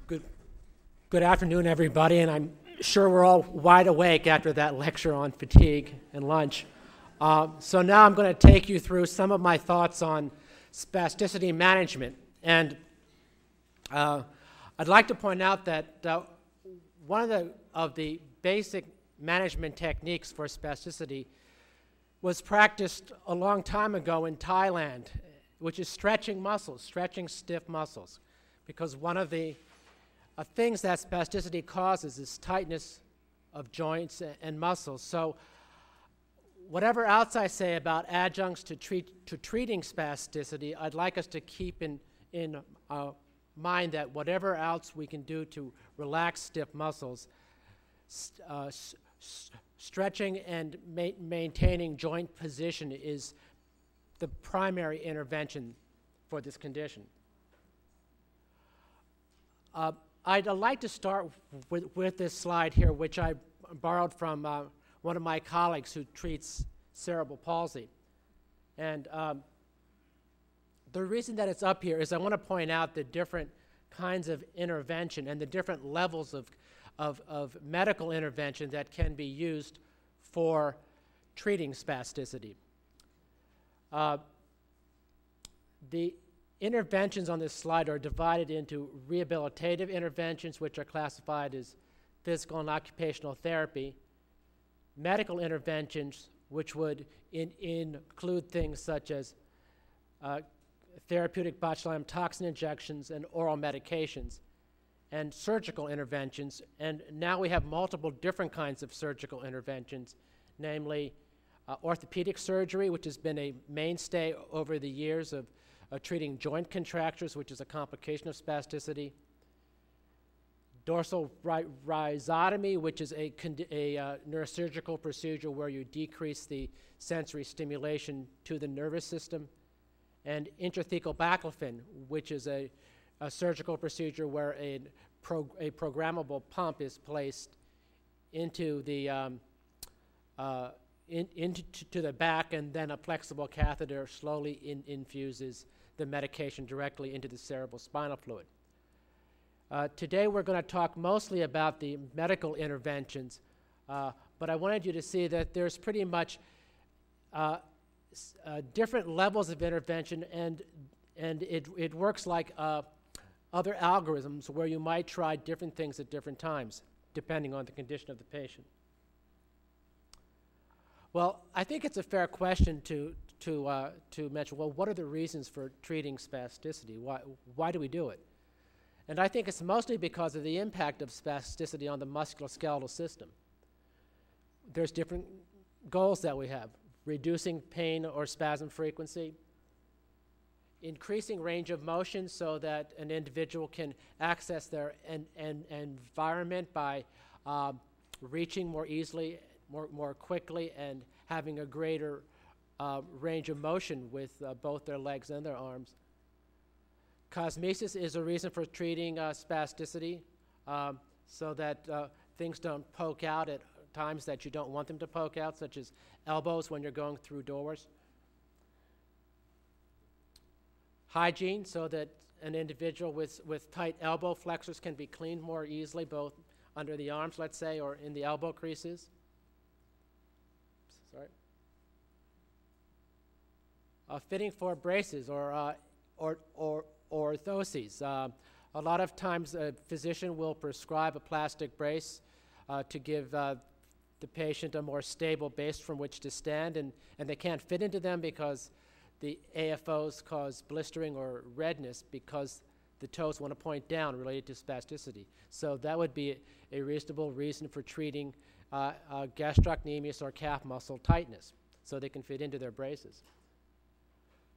Good afternoon, everybody, and I'm sure we're all wide awake after that lecture on fatigue and lunch. So now I'm going to take you through some of my thoughts on spasticity management. And I'd like to point out that one of the basic management techniques for spasticity was practiced a long time ago in Thailand, which is stretching muscles, stretching stiff muscles, because one of the things that spasticity causes is tightness of joints and muscles. So whatever else I say about adjuncts to treating spasticity, I'd like us to keep in mind that whatever else we can do to relax stiff muscles, stretching and maintaining joint position is the primary intervention for this condition. I'd like to start with this slide here, which I borrowed from one of my colleagues who treats cerebral palsy. And the reason that it's up here is I want to point out the different kinds of intervention and the different levels of medical intervention that can be used for treating spasticity. The interventions on this slide are divided into rehabilitative interventions, which are classified as physical and occupational therapy, medical interventions, which would include things such as therapeutic botulinum toxin injections and oral medications, and surgical interventions. And now we have multiple different kinds of surgical interventions, namely orthopedic surgery, which has been a mainstay over the years of treating joint contractures, which is a complication of spasticity. Dorsal rhizotomy, which is a neurosurgical procedure where you decrease the sensory stimulation to the nervous system. And intrathecal baclofen, which is a surgical procedure where a programmable pump is placed into the into the back, and then a flexible catheter slowly infuses the medication directly into the cerebral spinal fluid. Today we're going to talk mostly about the medical interventions, but I wanted you to see that there's pretty much different levels of intervention, and it works like other algorithms where you might try different things at different times, depending on the condition of the patient. Well, I think it's a fair question to mention, well, what are the reasons for treating spasticity? Why do we do it? And I think it's mostly because of the impact of spasticity on the musculoskeletal system. There's different goals that we have: reducing pain or spasm frequency, increasing range of motion so that an individual can access their environment by reaching more easily, more quickly, and having a greater range of motion with both their legs and their arms. Cosmesis is a reason for treating spasticity, so that things don't poke out at times that you don't want them to poke out, such as elbows when you're going through doors. Hygiene, so that an individual with tight elbow flexors can be cleaned more easily, both under the arms, let's say, or in the elbow creases. Sorry. Fitting for braces or orthoses. A lot of times a physician will prescribe a plastic brace to give the patient a more stable base from which to stand, and they can't fit into them because the AFOs cause blistering or redness because the toes want to point down related to spasticity. So that would be a reasonable reason for treating gastrocnemius or calf muscle tightness, so they can fit into their braces.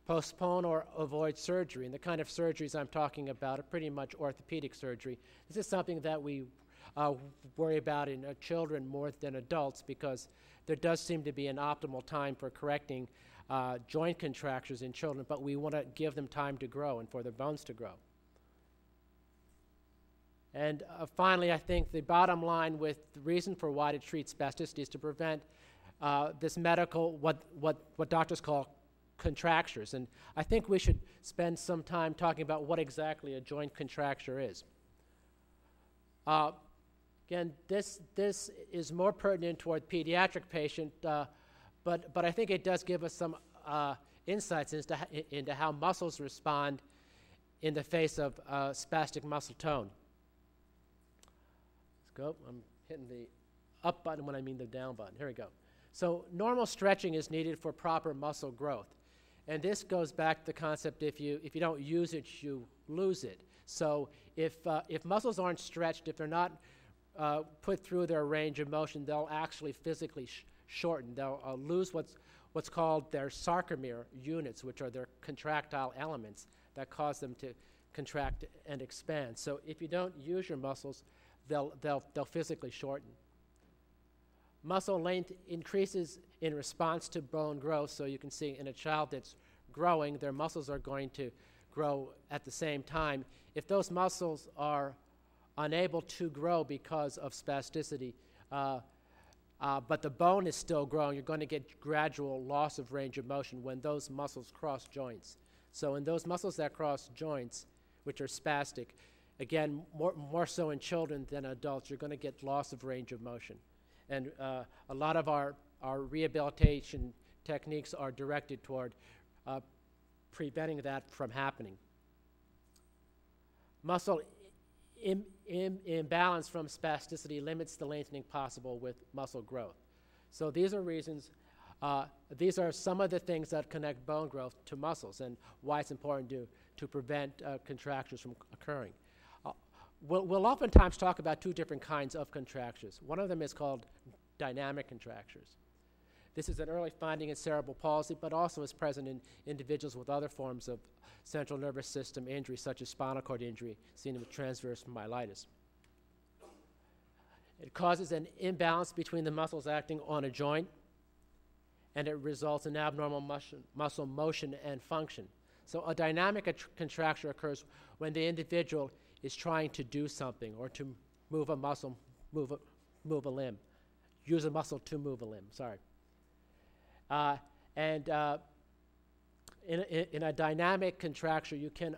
Postpone or avoid surgery, and the kind of surgeries I'm talking about are pretty much orthopedic surgery. This is something that we worry about in children more than adults, because there does seem to be an optimal time for correcting joint contractures in children, but we want to give them time to grow and for their bones to grow. And finally, I think the bottom line with the reason for why to treat spasticity is to prevent this medical, what doctors call contractures. And I think we should spend some time talking about what exactly a joint contracture is. Again, this is more pertinent toward pediatric patient, but I think it does give us some insights into how muscles respond in the face of spastic muscle tone. Let's go. I'm hitting the up button when I mean the down button. Here we go. So normal stretching is needed for proper muscle growth. And this goes back to the concept, if you don't use it, you lose it. So if muscles aren't stretched, if they're not put through their range of motion, they'll actually physically shorten. They'll lose what's called their sarcomere units, which are their contractile elements that cause them to contract and expand. So if you don't use your muscles, they'll physically shorten. Muscle length increases in response to bone growth. So you can see in a child that's growing, their muscles are going to grow at the same time. If those muscles are unable to grow because of spasticity, but the bone is still growing, you're going to get gradual loss of range of motion when those muscles cross joints. So in those muscles that cross joints, which are spastic, again, more so in children than adults, you're going to get loss of range of motion. And a lot of our rehabilitation techniques are directed toward preventing that from happening. Muscle imbalance from spasticity limits the lengthening possible with muscle growth. So these are reasons, these are some of the things that connect bone growth to muscles and why it's important to prevent contractures from occurring. We'll oftentimes talk about two different kinds of contractures. One of them is called dynamic contractures. This is an early finding in cerebral palsy, but also is present in individuals with other forms of central nervous system injury, such as spinal cord injury, seen with transverse myelitis. It causes an imbalance between the muscles acting on a joint, and it results in abnormal muscle motion and function. So a dynamic contracture occurs when the individual is trying to do something or to move a muscle, move a limb, use a muscle to move a limb, sorry. In a dynamic contracture, you can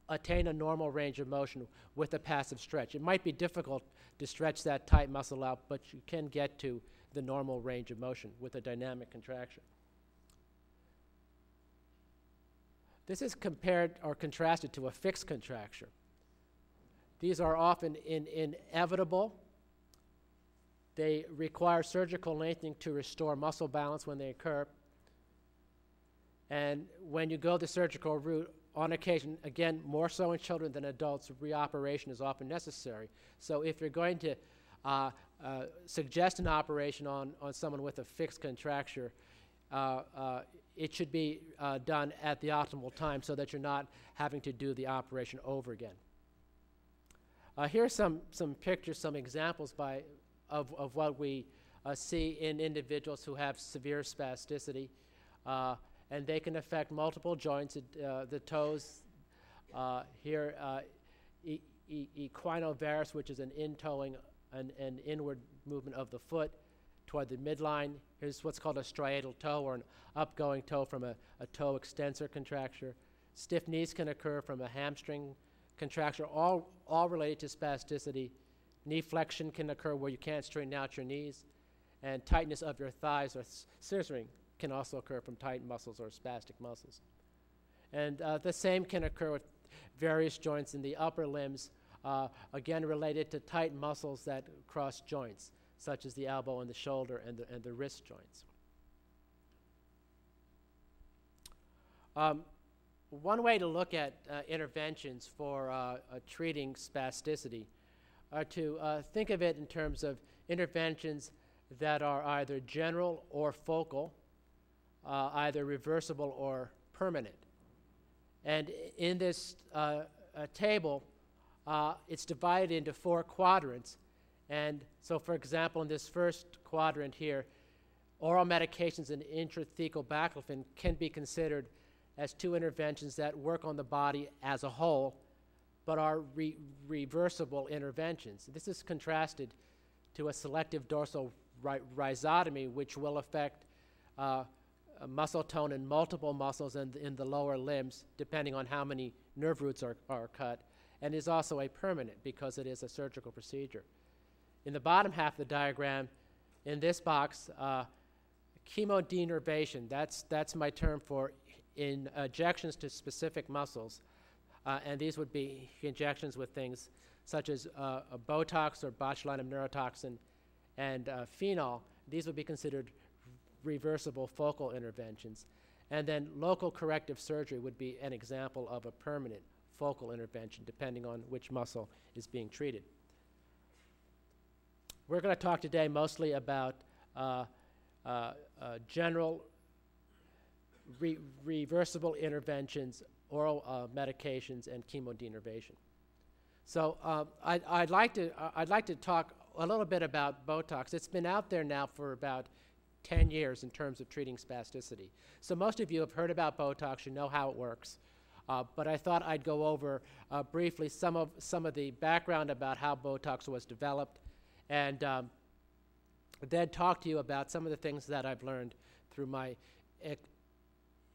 attain a normal range of motion with a passive stretch. It might be difficult to stretch that tight muscle out, but you can get to the normal range of motion with a dynamic contraction. This is compared or contrasted to a fixed contracture. These are often inevitable. They require surgical lengthening to restore muscle balance when they occur. And when you go the surgical route, on occasion, again, more so in children than adults, reoperation is often necessary. So if you're going to suggest an operation on someone with a fixed contracture, it should be done at the optimal time so that you're not having to do the operation over again. Here are some pictures, some examples of what we see in individuals who have severe spasticity. And they can affect multiple joints, the toes. Here, equinovarus, which is an in-toeing, an inward movement of the foot toward the midline. Here's what's called a striatal toe, or an upgoing toe from a toe extensor contracture. Stiff knees can occur from a hamstring contracture, all related to spasticity. Knee flexion can occur where you can't straighten out your knees. And tightness of your thighs or scissoring can also occur from tight muscles or spastic muscles. And the same can occur with various joints in the upper limbs, again related to tight muscles that cross joints, such as the elbow and the shoulder and the wrist joints. One way to look at interventions for treating spasticity are to think of it in terms of interventions that are either general or focal, either reversible or permanent. And in this table, it's divided into 4 quadrants. And so, for example, in this first quadrant here, oral medications and intrathecal baclofen can be considered as 2 interventions that work on the body as a whole, but are reversible interventions. This is contrasted to a selective dorsal rhizotomy, which will affect muscle tone in multiple muscles and in the lower limbs, depending on how many nerve roots are cut, and is also a permanent because it is a surgical procedure. In the bottom half of the diagram, in this box, chemodenervation, that's my term for injections to specific muscles. And these would be injections with things such as Botox or botulinum neurotoxin and phenol. These would be considered reversible focal interventions. And then local corrective surgery would be an example of a permanent focal intervention, depending on which muscle is being treated. We're going to talk today mostly about general reversible interventions, oral medications, and chemodenervation. So I'd like to talk a little bit about Botox. It's been out there now for about 10 years in terms of treating spasticity. So most of you have heard about Botox. You know how it works. But I thought I'd go over briefly some of the background about how Botox was developed, and then talk to you about some of the things that I've learned through my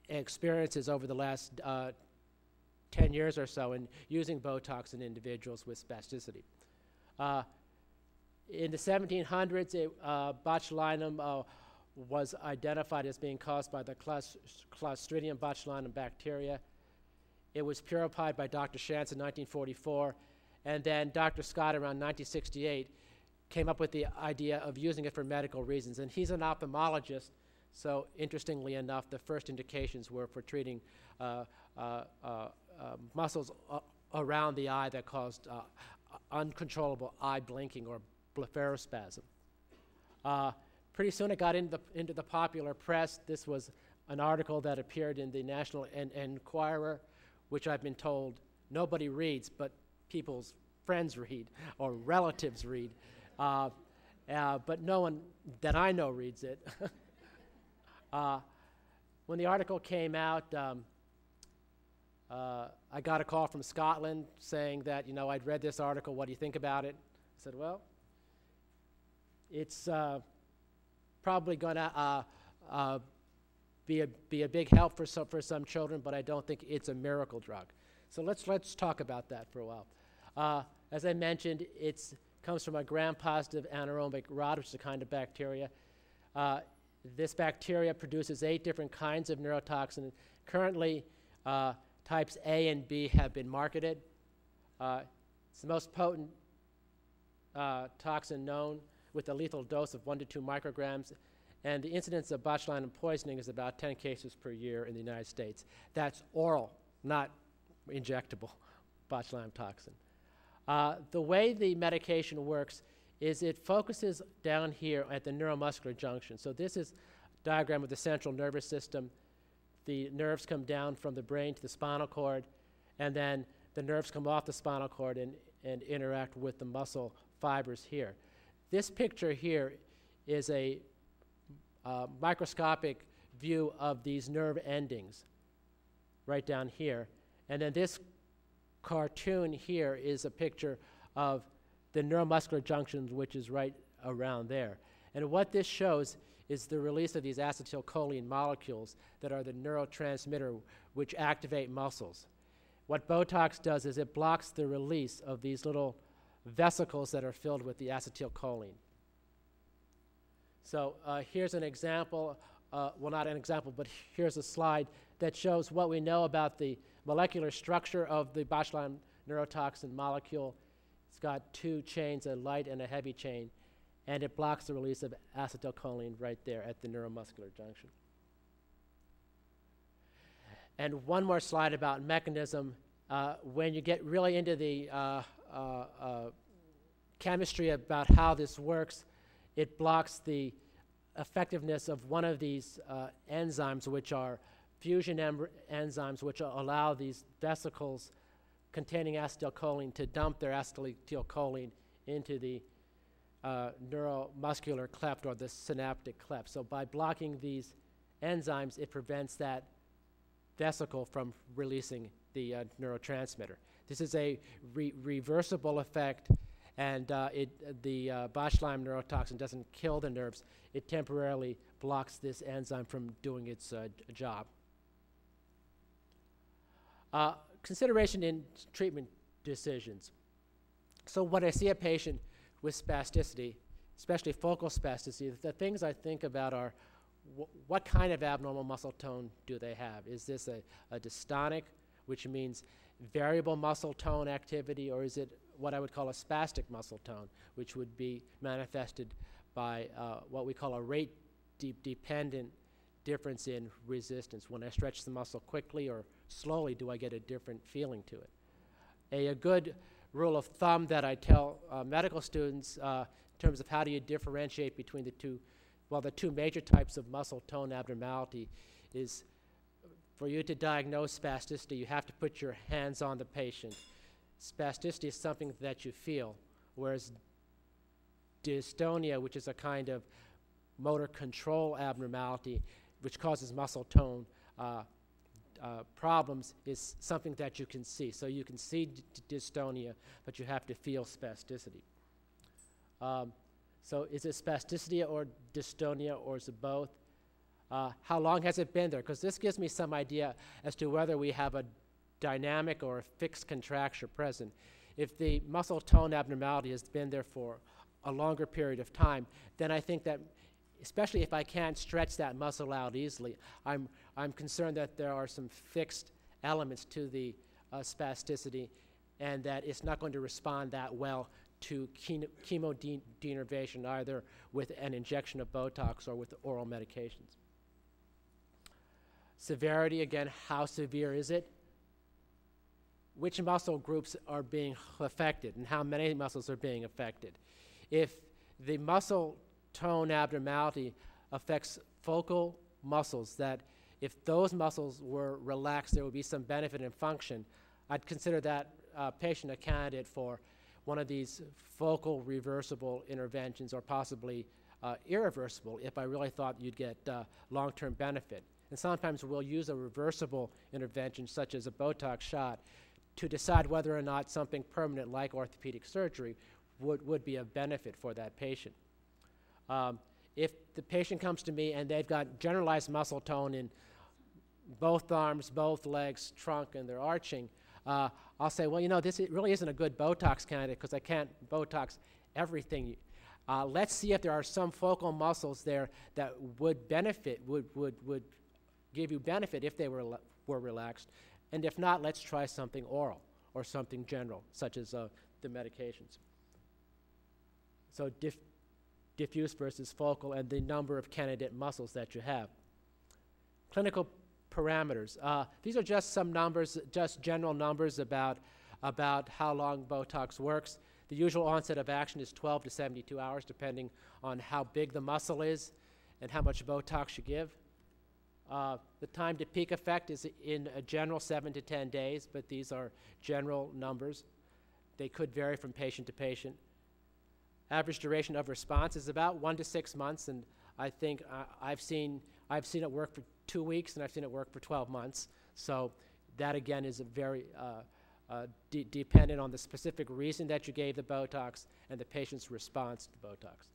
experiences over the last 10 years or so in using Botox in individuals with spasticity. In the 1700s, botulinum was identified as being caused by the Clostridium botulinum bacteria. It was purified by Dr. Shantz in 1944, and then Dr. Scott around 1968 came up with the idea of using it for medical reasons. And he's an ophthalmologist, so interestingly enough, the first indications were for treating muscles around the eye that caused uncontrollable eye blinking or blepharospasm. Pretty soon it got into the popular press. This was an article that appeared in the National Enquirer, which I've been told nobody reads, but people's friends read or relatives read. But no one that I know reads it. When the article came out, I got a call from Scotland saying that, I'd read this article, what do you think about it? I said, well, it's probably going to be a big help for some children, but I don't think it's a miracle drug. So let's talk about that for a while. As I mentioned, it comes from a gram-positive anaerobic rod, which is a kind of bacteria. This bacteria produces 8 different kinds of neurotoxin. Currently, types A and B have been marketed. It's the most potent toxin known, with a lethal dose of 1 to 2 micrograms. And the incidence of botulinum poisoning is about 10 cases per year in the United States. That's oral, not injectable botulinum toxin. The way the medication works is it focuses down here at the neuromuscular junction. So this is a diagram of the central nervous system. The nerves come down from the brain to the spinal cord, and then the nerves come off the spinal cord and interact with the muscle fibers here. This picture here is a microscopic view of these nerve endings right down here. And then this cartoon here is a picture of the neuromuscular junctions, which is right around there. And what this shows is the release of these acetylcholine molecules that are the neurotransmitter which activate muscles. What Botox does is it blocks the release of these little vesicles that are filled with the acetylcholine. So here's an example, well, not an example, but here's a slide that shows what we know about the molecular structure of the botulinum neurotoxin molecule. It's got 2 chains, a light and a heavy chain, and it blocks the release of acetylcholine right there at the neuromuscular junction. And one more slide about mechanism. When you get really into the chemistry about how this works, it blocks the effectiveness of one of these enzymes, which are fusion enzymes, which allow these vesicles containing acetylcholine to dump their acetylcholine into the neuromuscular cleft or the synaptic cleft. So by blocking these enzymes, it prevents that vesicle from releasing the neurotransmitter. This is a reversible effect, and the botulinum neurotoxin doesn't kill the nerves. It temporarily blocks this enzyme from doing its job. Consideration in treatment decisions. So when I see a patient with spasticity, especially focal spasticity, the things I think about are what kind of abnormal muscle tone do they have? Is this a dystonic, which means variable muscle tone activity, or is it what I would call a spastic muscle tone, which would be manifested by what we call a rate-dependent difference in resistance? When I stretch the muscle quickly or slowly, do I get a different feeling to it? A good rule of thumb that I tell medical students in terms of how do you differentiate between the two major types of muscle tone abnormality is for you to diagnose spasticity, you have to put your hands on the patient. Spasticity is something that you feel, whereas dystonia, which is a kind of motor control abnormality, which causes muscle tone problems, is something that you can see. So you can see dystonia, but you have to feel spasticity. So is it spasticity or dystonia, or is it both? How long has it been there? Because this gives me some idea as to whether we have a dynamic or a fixed contracture present. If the muscle tone abnormality has been there for a longer period of time, then I think that, especially if I can't stretch that muscle out easily, I'm concerned that there are some fixed elements to the spasticity, and that it's not going to respond that well to chemo denervation, either with an injection of Botox or with oral medications. Severity, again, how severe is it? Which muscle groups are being affected, and how many muscles are being affected? If the muscle tone abnormality affects focal muscles, that if those muscles were relaxed, there would be some benefit in function, I'd consider that patient a candidate for one of these focal reversible interventions, or possibly irreversible if I really thought you'd get long-term benefit. And sometimes we'll use a reversible intervention, such as a Botox shot, to decide whether or not something permanent like orthopedic surgery would be of benefit for that patient. If the patient comes to me and they've got generalized muscle tone in both arms, both legs, trunk, and they're arching, I'll say, well, you know, this really isn't a good Botox candidate because I can't Botox everything. Let's see if there are some focal muscles there that would benefit, would give you benefit if they were relaxed. And if not, let's try something oral or something general, such as the medications. So diffuse versus focal, and the number of candidate muscles that you have. Clinical parameters. These are just some numbers, just general numbers about how long Botox works. The usual onset of action is 12 to 72 hours, depending on how big the muscle is and how much Botox you give. The time to peak effect is in a general 7 to 10 days, but these are general numbers. They could vary from patient to patient. Average duration of response is about 1 to 6 months, and I think I've seen it work for 2 weeks, and I've seen it work for 12 months. So that, again, is a very dependent on the specific reason that you gave the Botox and the patient's response to Botox.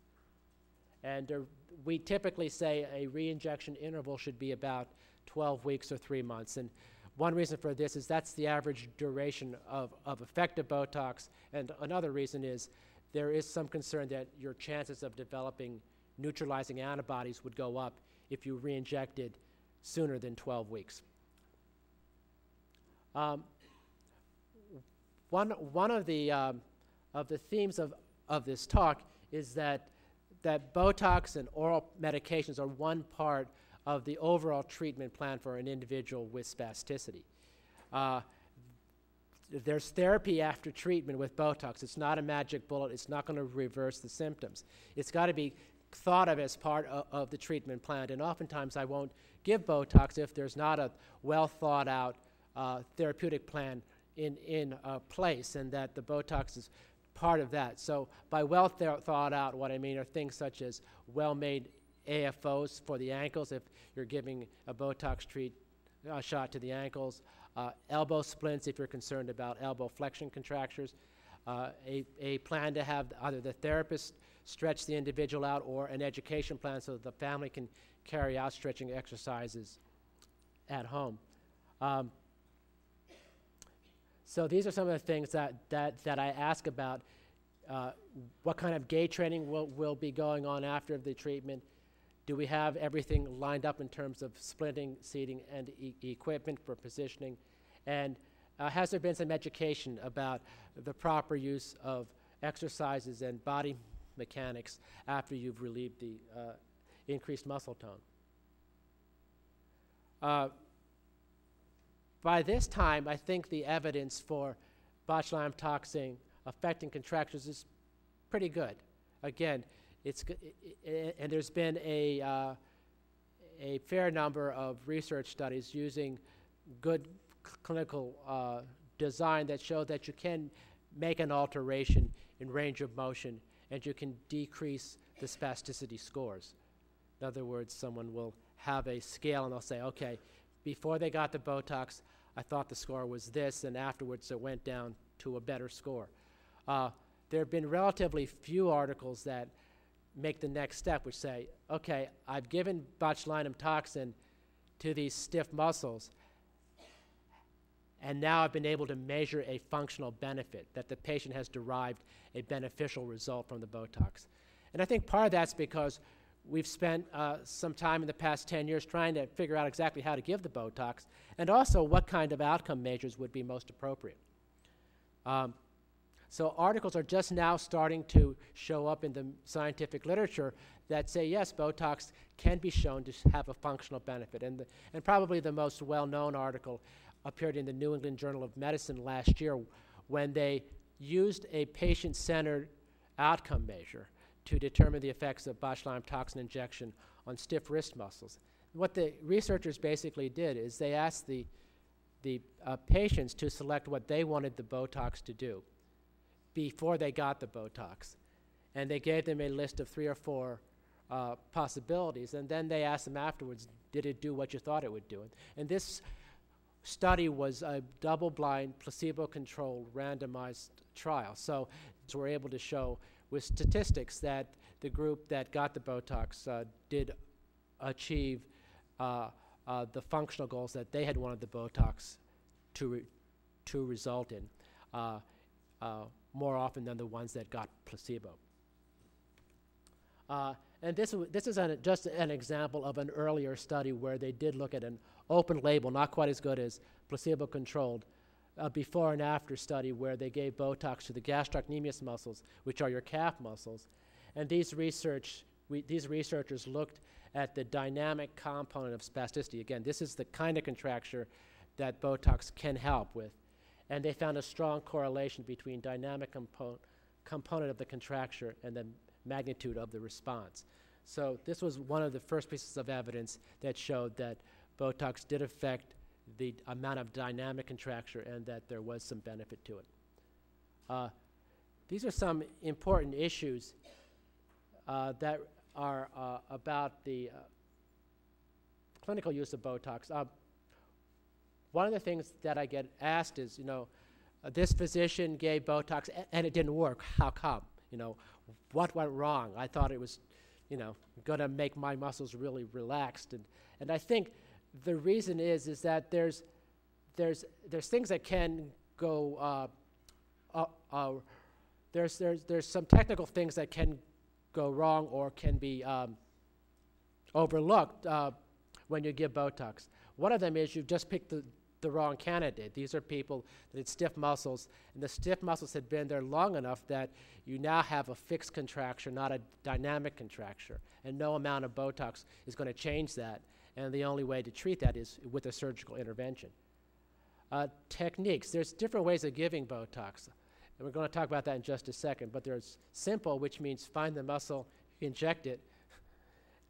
And we typically say a re-injection interval should be about 12 weeks or 3 months. And one reason for this is that's the average duration of effective Botox. And another reason is there is some concern that your chances of developing neutralizing antibodies would go up if you re-injected sooner than 12 weeks. One of the themes of this talk is that Botox and oral medications are one part of the overall treatment plan for an individual with spasticity. There's therapy after treatment with Botox. It's not a magic bullet. It's not going to reverse the symptoms. It's got to be thought of as part of the treatment plan. And oftentimes I won't give Botox if there's not a well thought out therapeutic plan in place, and that the Botox is part of that. So by well thought out, what I mean are things such as well-made AFOs for the ankles if you're giving a Botox shot to the ankles, elbow splints if you're concerned about elbow flexion contractures, a plan to have either the therapist stretch the individual out or an education plan so that the family can carry out stretching exercises at home. So these are some of the things that I ask about. What kind of gait training will be going on after the treatment? Do we have everything lined up in terms of splinting, seating, and equipment for positioning? And has there been some education about the proper use of exercises and body mechanics after you've relieved the increased muscle tone? By this time, I think the evidence for botulinum toxin affecting contractures is pretty good. Again, and there's been a fair number of research studies using good clinical design that show that you can make an alteration in range of motion and you can decrease the spasticity scores. In other words, someone will have a scale and they'll say, okay, before they got the Botox, I thought the score was this, and afterwards it went down to a better score. There have been relatively few articles that make the next step, which say, okay, I've given botulinum toxin to these stiff muscles, and now I've been able to measure a functional benefit, that the patient has derived a beneficial result from the Botox. And I think part of that's because we've spent some time in the past 10 years trying to figure out exactly how to give the Botox, and also what kind of outcome measures would be most appropriate. So articles are just now starting to show up in the scientific literature that say, yes, Botox can be shown to have a functional benefit. And probably the most well-known article appeared in the New England Journal of Medicine last year when they used a patient-centered outcome measure to determine the effects of botulinum toxin injection on stiff wrist muscles. What the researchers basically did is they asked the patients to select what they wanted the Botox to do before they got the Botox. And they gave them a list of 3 or 4 possibilities, and then they asked them afterwards, did it do what you thought it would do? And this study was a double-blind, placebo-controlled, randomized trial. So we're able to show with statistics that the group that got the Botox did achieve the functional goals that they had wanted the Botox to result in more often than the ones that got placebo. And this is just an example of an earlier study where they did look at an open label, not quite as good as placebo-controlled, before and after study where they gave Botox to the gastrocnemius muscles, which are your calf muscles. And these researchers looked at the dynamic component of spasticity. Again, this is the kind of contracture that Botox can help with. And they found a strong correlation between dynamic component of the contracture and the magnitude of the response. So this was one of the first pieces of evidence that showed that Botox did affect the amount of dynamic contracture and that there was some benefit to it. These are some important issues that are about the clinical use of Botox. One of the things that I get asked is, this physician gave Botox and it didn't work. How come? What went wrong? I thought it was, going to make my muscles really relaxed. And I think the reason is that there's things that can go. There's some technical things that can go wrong or can be overlooked when you give Botox. One of them is you've just picked the wrong candidate. These are people that had stiff muscles, and the stiff muscles had been there long enough that you now have a fixed contracture, not a dynamic contracture, and no amount of Botox is going to change that, and the only way to treat that is with a surgical intervention. Techniques. There's different ways of giving Botox, and we're going to talk about that in just a second, but there's simple, which means find the muscle, inject it,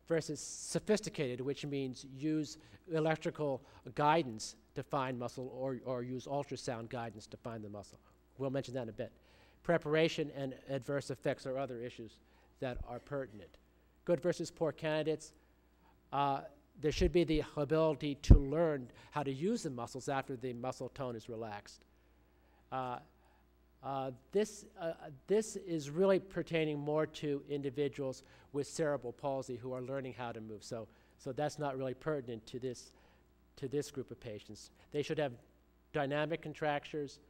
versus sophisticated, which means use electrical guidance to find muscle or use ultrasound guidance to find the muscle. We'll mention that in a bit. Preparation and adverse effects are other issues that are pertinent. Good versus poor candidates. There should be the ability to learn how to use the muscles after the muscle tone is relaxed. This is really pertaining more to individuals with cerebral palsy who are learning how to move. So that's not really pertinent to this group of patients. They should have dynamic contractures,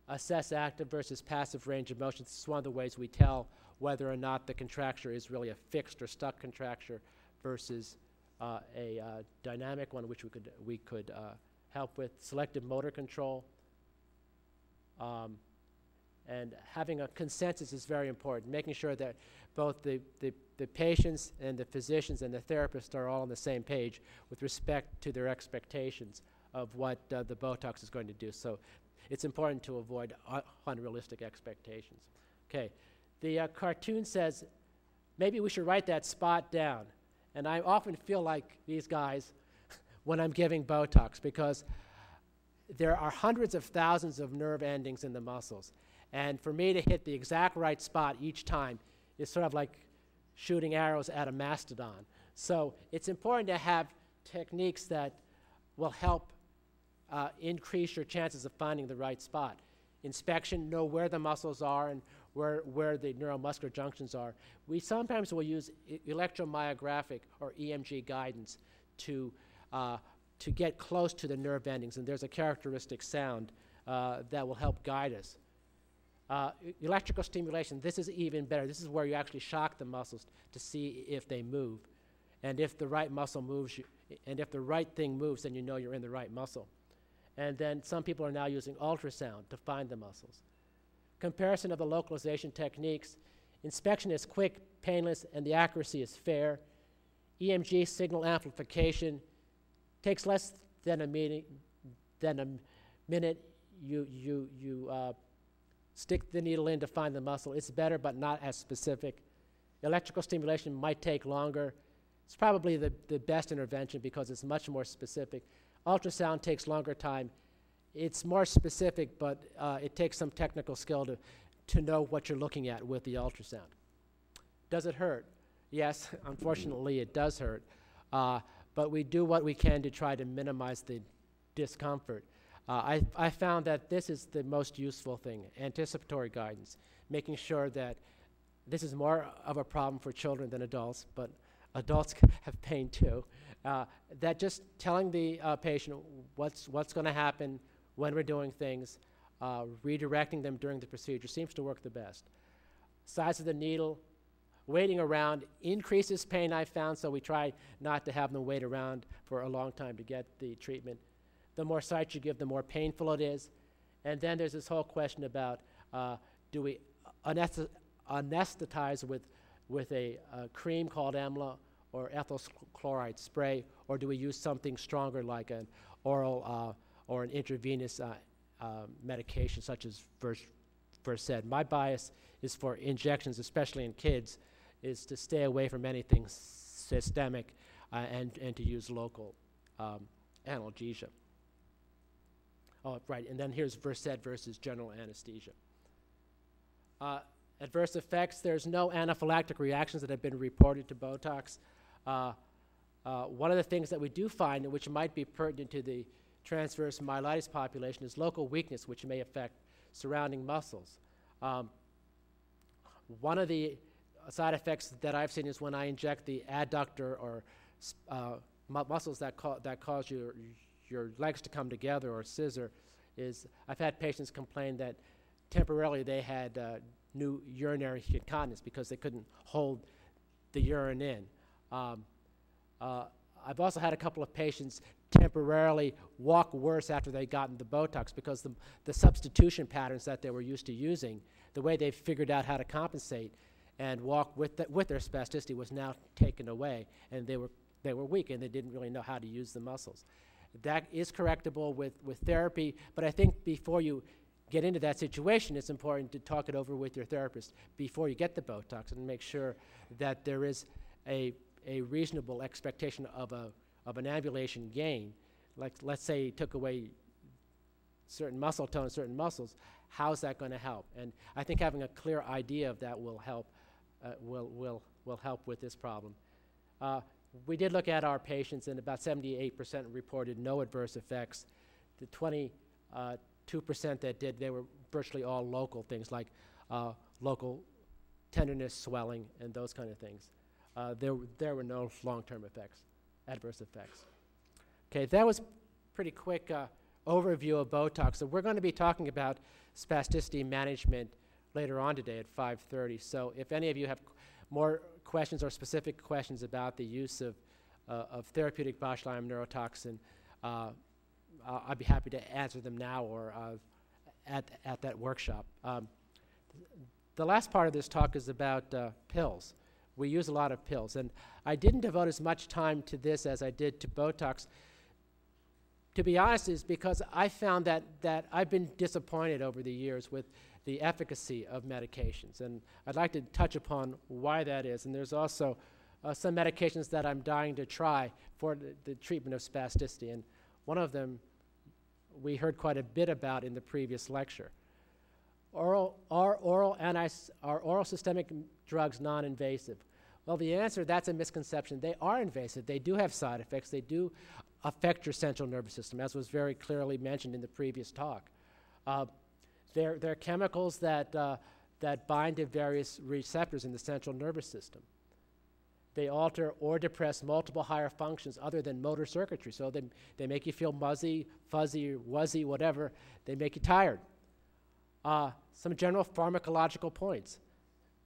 assess active versus passive range of motion. This is one of the ways we tell whether or not the contracture is really a fixed or stuck contracture versus a dynamic one, which we could help with. Selective motor control. And having a consensus is very important, making sure that both the patients and the physicians and the therapists are all on the same page with respect to their expectations of what the Botox is going to do. So it's important to avoid unrealistic expectations. Okay, the cartoon says maybe we should write that spot down. And I often feel like these guys when I'm giving Botox, because there are hundreds of thousands of nerve endings in the muscles. And for me to hit the exact right spot each time is sort of like shooting arrows at a mastodon. So it's important to have techniques that will help increase your chances of finding the right spot. Inspection, know where the muscles are and where the neuromuscular junctions are. We sometimes will use electromyographic or EMG guidance to get close to the nerve endings, and there's a characteristic sound that will help guide us. Electrical stimulation, this is even better. This is where you actually shock the muscles to see if they move. And if the right muscle moves, and if the right thing moves, then you know you're in the right muscle. And then some people are now using ultrasound to find the muscles. Comparison of the localization techniques. Inspection is quick, painless, and the accuracy is fair. EMG signal amplification takes less than a minute. You stick the needle in to find the muscle. It's better, but not as specific. Electrical stimulation might take longer. It's probably the best intervention because it's much more specific. Ultrasound takes longer time. It's more specific, but it takes some technical skill to know what you're looking at with the ultrasound. Does it hurt? Yes, unfortunately it does hurt. But we do what we can to try to minimize the discomfort. I found that this is the most useful thing, anticipatory guidance, making sure that this is more of a problem for children than adults, but adults have pain too. That just telling the patient what's going to happen when we're doing things, redirecting them during the procedure seems to work the best. Size of the needle, waiting around increases pain, I found, so we try not to have them wait around for a long time to get the treatment. The more sites you give, the more painful it is. And then there's this whole question about do we anesthetize with a cream called EMLA or ethyl chloride spray, or do we use something stronger like an oral or an intravenous medication such as Versed? My bias is for injections, especially in kids, is to stay away from anything systemic and to use local analgesia. Oh, right, and then here's Versed versus general anesthesia. Adverse effects, there's no anaphylactic reactions that have been reported to Botox. One of the things that we do find, which might be pertinent to the transverse myelitis population, is local weakness, which may affect surrounding muscles. One of the side effects that I've seen is when I inject the adductor or muscles that cause your legs to come together, or scissor, is I've had patients complain that temporarily they had new urinary incontinence because they couldn't hold the urine in. I've also had a couple of patients temporarily walk worse after they'd gotten the Botox because the substitution patterns that they were used to using, the way they figured out how to compensate and walk with their spasticity was now taken away, and they were weak and they didn't really know how to use the muscles. That is correctable with therapy, but I think before you get into that situation, it's important to talk it over with your therapist before you get the Botox and make sure that there is a reasonable expectation of an ambulation gain. Like, let's say you took away certain muscle tone, certain muscles, how's that going to help? And I think having a clear idea of that will help help with this problem. We did look at our patients, and about 78% reported no adverse effects. The 22% that did, they were virtually all local things like local tenderness, swelling, and those kind of things. There were no long-term effects, adverse effects. Okay, that was pretty quick overview of Botox. So we're going to be talking about spasticity management later on today at 5:30. So if any of you have more questions or specific questions about the use of therapeutic botulinum neurotoxin, I'd be happy to answer them now or at that workshop. The last part of this talk is about pills. We use a lot of pills, and I didn't devote as much time to this as I did to Botox. To be honest, is because I found that I've been disappointed over the years with the efficacy of medications, and I'd like to touch upon why that is. And there's also some medications that I'm dying to try for the treatment of spasticity, and one of them we heard quite a bit about in the previous lecture. Are oral systemic drugs non-invasive? Well, the answer, that's a misconception. They are invasive. They do have side effects. They do affect your central nervous system, as was very clearly mentioned in the previous talk. They're chemicals that bind to various receptors in the central nervous system. They alter or depress multiple higher functions other than motor circuitry. So they make you feel muzzy, fuzzy, wuzzy, whatever. They make you tired. Some general pharmacological points.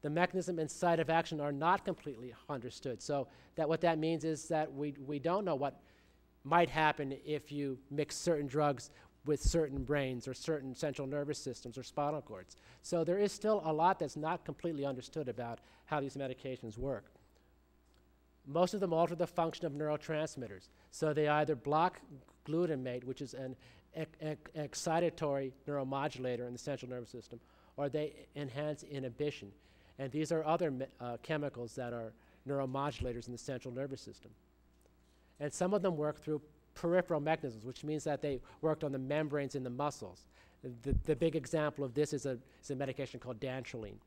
The mechanism and site of action are not completely understood. So what that means is that we don't know what might happen if you mix certain drugs with certain brains or certain central nervous systems or spinal cords. So there is still a lot that's not completely understood about how these medications work. Most of them alter the function of neurotransmitters. So they either block glutamate, which is an excitatory neuromodulator in the central nervous system, or they enhance inhibition. And these are other chemicals that are neuromodulators in the central nervous system. And some of them work through peripheral mechanisms, which means that they worked on the membranes in the muscles. The big example of this is a medication called dantrolene.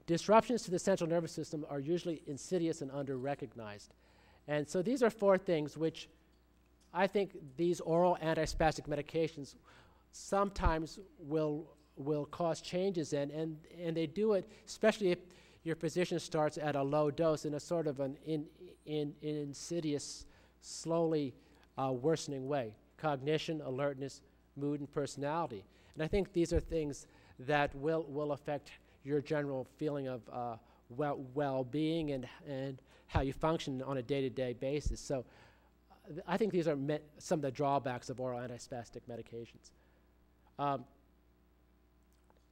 Disruptions to the central nervous system are usually insidious and under-recognized. And so these are four things which I think these oral antispastic medications sometimes will cause changes in, and they do it, especially if your physician starts at a low dose in a sort of an insidious, slowly worsening way. Cognition, alertness, mood, and personality. And I think these are things that will affect your general feeling of well-being and how you function on a day-to-day basis. So I think these are some of the drawbacks of oral antispastic medications.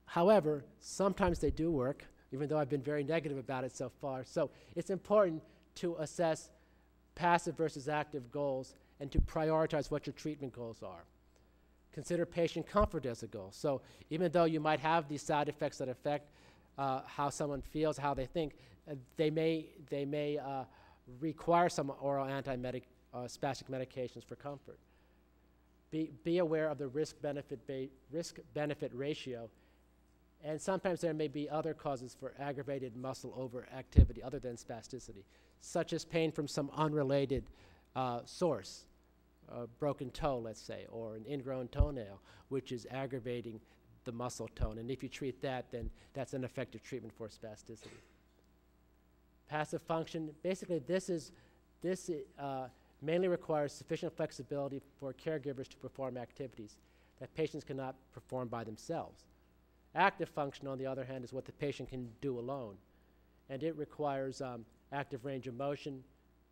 However, sometimes they do work, even though I've been very negative about it so far. So it's important to assess passive versus active goals and to prioritize what your treatment goals are. Consider patient comfort as a goal. So even though you might have these side effects that affect how someone feels, how they think, they may require some oral anti-spastic medications for comfort. Be aware of the risk-benefit ratio, and sometimes there may be other causes for aggravated muscle overactivity other than spasticity, such as pain from some unrelated source, a broken toe, let's say, or an ingrown toenail, which is aggravating the muscle tone. And if you treat that, then that's an effective treatment for spasticity. Passive function, basically this mainly requires sufficient flexibility for caregivers to perform activities that patients cannot perform by themselves. Active function, on the other hand, is what the patient can do alone. And it requires active range of motion,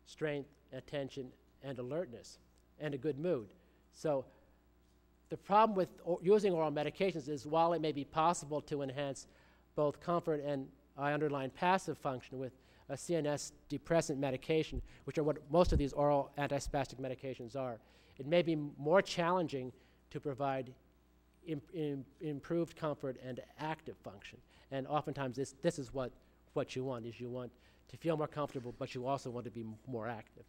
strength, attention, and alertness, and a good mood. So the problem with using oral medications is while it may be possible to enhance both comfort and, I underline, passive function with a CNS depressant medication, which are what most of these oral antispastic medications are, it may be more challenging to provide improved comfort and active function. And oftentimes this is what you want, is you want to feel more comfortable, but you also want to be more active.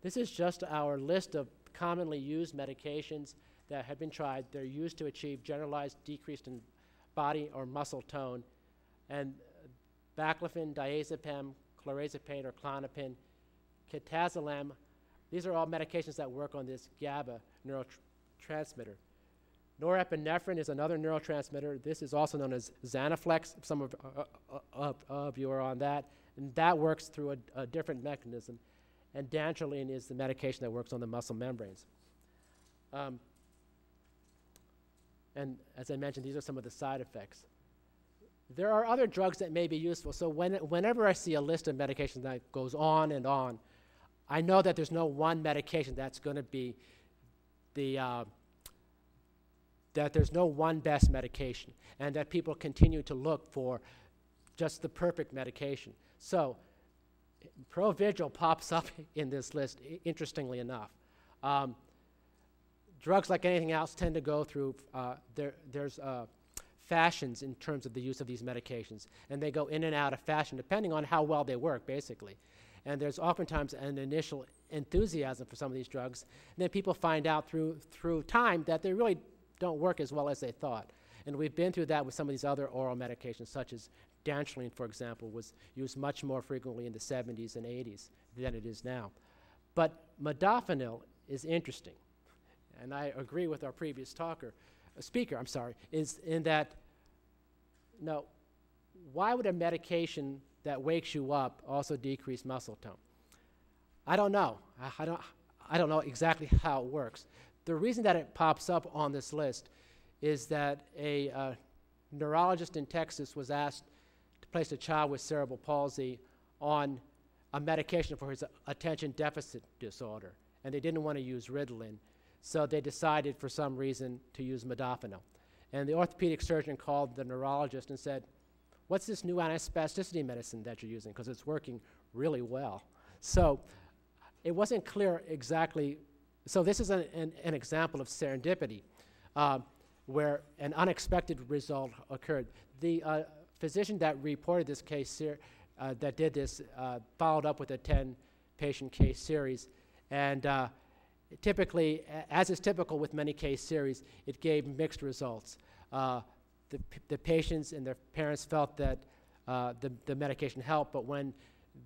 This is just our list of commonly used medications that have been tried. They're used to achieve generalized decrease in body or muscle tone. And baclofen, diazepam, clonazepam or Klonopin, catazolam, these are all medications that work on this GABA neurotransmitter. Norepinephrine is another neurotransmitter. This is also known as Xanaflex. Some of you are on that. And that works through a different mechanism. And dantrolene is the medication that works on the muscle membranes. And as I mentioned, these are some of the side effects. There are other drugs that may be useful. So whenever I see a list of medications that goes on and on, I know that there's no one medication that's going to be that there's no one best medication, and that people continue to look for just the perfect medication. So Provigil pops up in this list, interestingly enough. Drugs, like anything else, tend to go through, there's fashions in terms of the use of these medications, and they go in and out of fashion depending on how well they work, basically. And there's oftentimes an initial enthusiasm for some of these drugs, and then people find out through time that they really don't work as well as they thought. And we've been through that with some of these other oral medications, such as dantrolene, for example, was used much more frequently in the 70s and 80s than it is now. But modafinil is interesting, and I agree with our previous speaker, is in that, no, why would a medication that wakes you up also decrease muscle tone? I don't know. I don't know exactly how it works. The reason that it pops up on this list is that a neurologist in Texas was asked to place a child with cerebral palsy on a medication for his attention deficit disorder, and they didn't want to use Ritalin, so they decided for some reason to use modafinil. And the orthopedic surgeon called the neurologist and said, "What's this new antispasticity medicine that you're using? Because it's working really well." So it wasn't clear exactly. So this is an example of serendipity, where an unexpected result occurred. The physician that reported this case, that did this, followed up with a 10-patient case series, and typically, as is typical with many case series, it gave mixed results. The patients and their parents felt that the medication helped, but when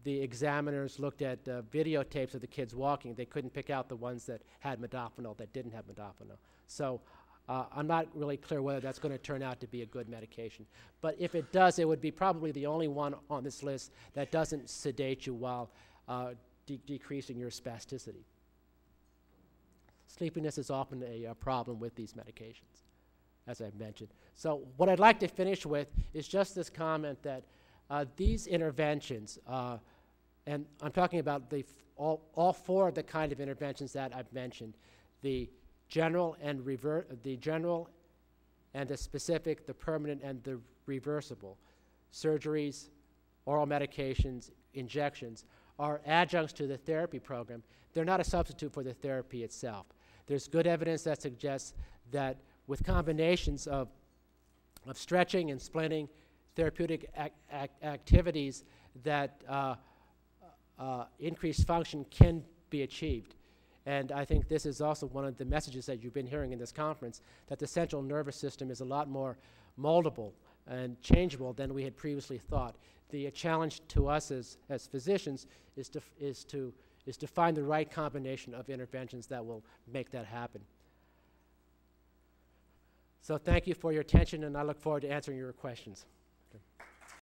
the examiners looked at videotapes of the kids walking, they couldn't pick out the ones that had modafinil that didn't have modafinil. So I'm not really clear whether that's going to turn out to be a good medication. But if it does, it would be probably the only one on this list that doesn't sedate you while decreasing your spasticity. Sleepiness is often a problem with these medications, as I've mentioned. So what I'd like to finish with is just this comment that these interventions, and I'm talking about all four of the kind of interventions that I've mentioned, the general and the specific, the permanent and the reversible, surgeries, oral medications, injections, are adjuncts to the therapy program. They're not a substitute for the therapy itself. There's good evidence that suggests that with combinations of stretching and splinting, therapeutic activities, that increased function can be achieved. And I think this is also one of the messages that you've been hearing in this conference, that the central nervous system is a lot more moldable and changeable than we had previously thought. The challenge to us as physicians is to find the right combination of interventions that will make that happen. So thank you for your attention, and I look forward to answering your questions.